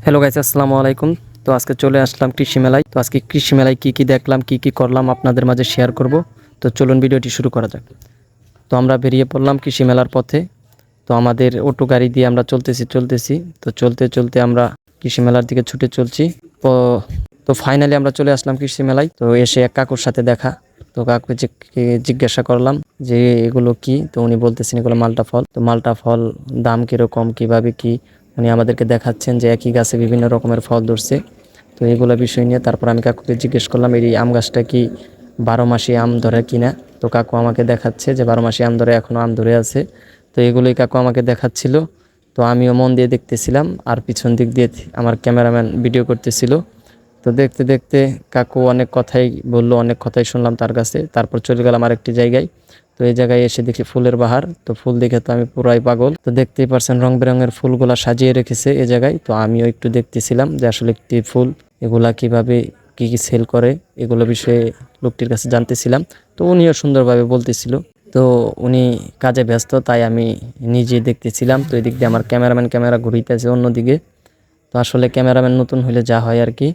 Hello guys, আসসালামু আলাইকুম। তো আজকে চলে আসলাম কৃষি মেলায়। তো আজকে কৃষি মেলায় কি দেখলাম, কি করলাম আপনাদের মাঝে শেয়ার করব। তো চলুন ভিডিওটি শুরু করা যাক। তো আমরা বেরিয়ে পড়লাম কৃষি মেলার পথে। তো আমাদের অটো গাড়ি দিয়ে আমরা চলতেছি। তো চলতে চলতে আমরা কৃষি মেলার দিকে ছুটে চলছি। তো তো ফাইনালি আমরা চলে আসলাম কৃষি মেলায়। তো এসে এক কাকুর সাথে দেখা। তো কাকুকে জিজ্ঞাসা করলাম যে এগুলো কি। তো উনি বলতেছেন এগুলো মালটা ফল। তো মালটা ফল দাম কিরকম, কিভাবে কি উনি আমাদেরকে দেখাচ্ছেন যে একই গাছে বিভিন্ন রকমের ফল ধরছে। তো এগুলো বিষয় নিয়ে তারপর আমি কাকুকে জিজ্ঞেস করলাম এই আম গাছটা কি 12 মাসি আম ধরে কিনা। তো কাকু আমাকে দেখাচ্ছে যে 12 মাসি আম ধরে, এখনও আম ধরে আছে। তো এগুলোই কাকু আমাকে দেখাচ্ছিল। তো আমিও মন দিয়ে দেখতেছিলাম, আর পিছন দিক দিয়ে আমার ক্যামেরাম্যান ভিডিও করতেছিল। তো দেখতে দেখতে কাকু অনেক কথাই বললো, অনেক কথাই শুনলাম তার কাছে। তারপর চলে গেলাম আরেকটি জায়গায়। তো এই জায়গায় এসে দেখি ফুলের বাহার। তো ফুল দেখে তো আমি পুরাই পাগল। তো দেখতেই পারছেন রং বেরঙের ফুলগুলা সাজিয়ে রেখেছে এই জায়গায়। তো আমিও একটু দেখতেছিলাম যে আসলে একটি ফুল এগুলা কিভাবে কি সেল করে, এগুলো বিষয়ে লোকটির কাছে জানতেছিলাম। তো উনিও সুন্দরভাবে বলতেছিল। তো উনি কাজে ব্যস্ত, তাই আমি নিজে দেখতেছিলাম। তো এদিক দিয়ে আমার ক্যামেরা ঘুরিতেছে অন্যদিকে। তো আসলে ক্যামেরাম্যান নতুন হলে যা হয় আর কি।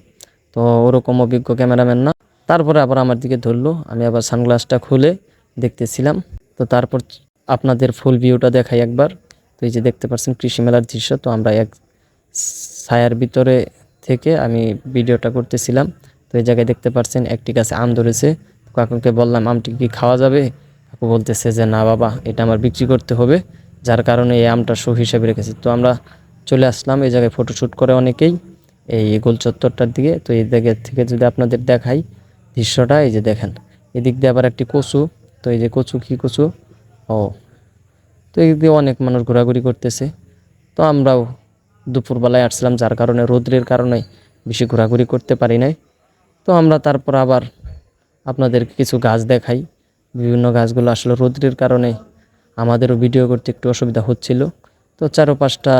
তো ওরকম অভিজ্ঞ ক্যামেরাম্যান না। তারপরে আবার আমার দিকে ধরলো, আমি আবার সানগ্লাসটা খুলে দেখতেছিলাম। তো তারপর আপনাদের ফুল ভিউটা দেখাই একবার। তো এই যে দেখতে পাচ্ছেন কৃষি মেলার দৃশ্য। তো আমরা এক ছায়ার ভিতরে থেকে আমি ভিডিওটা করতেছিলাম। তো এই জায়গায় দেখতে পাচ্ছেন একটি গাছে আম ধরেছে। কাকুকে বললাম আমটি কি খাওয়া যাবে। কাকু বলতেছে যে না বাবা, এটা আমার বিক্রি করতে হবে, যার কারণে এই আমটা শো হিসেবে রেখেছি। তো আমরা চলে আসলাম এই জায়গায় ফটোশ্যুট করে অনেকেই এই গোল চত্বরটার দিকে। তো এই জায়গা থেকে যদি আপনাদের দেখাই দৃশ্যটা, এই যে দেখেন এদিক দিয়ে আবার একটি কচু। তো এই যে কচু, কি কচু, ও। তো এদিক দিয়ে অনেক মানুষ ঘোরাঘুরি করতেছে। তো আমরাও দুপুরবেলায় আসছিলাম, যার কারণে রৌদ্রের কারণে বেশি ঘোরাঘুরি করতে পারি নাই। তো আমরা তারপর আবার আপনাদের কিছু গাছ দেখাই। বিভিন্ন গাছগুলো আসলে রৌদ্রের কারণে আমাদেরও ভিডিও করতে একটু অসুবিধা হচ্ছিল। তো চারপাশটা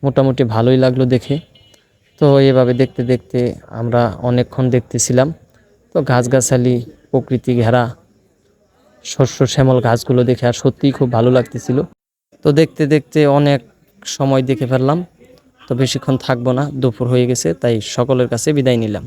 মোটামুটি ভালোই লাগলো দেখে। তো এভাবে দেখতে দেখতে আমরা অনেকক্ষণ দেখতেছিলাম। তো গাছগাছালি, প্রকৃতি ঘেরা শস্য শ্যামল গাছগুলো দেখে আর সত্যিই খুব ভালো লাগতেছিল। তো দেখতে দেখতে অনেক সময় দেখে ফেললাম। তো বেশিক্ষণ থাকবো না, দুপুর হয়ে গেছে, তাই সকলের কাছে বিদায় নিলাম।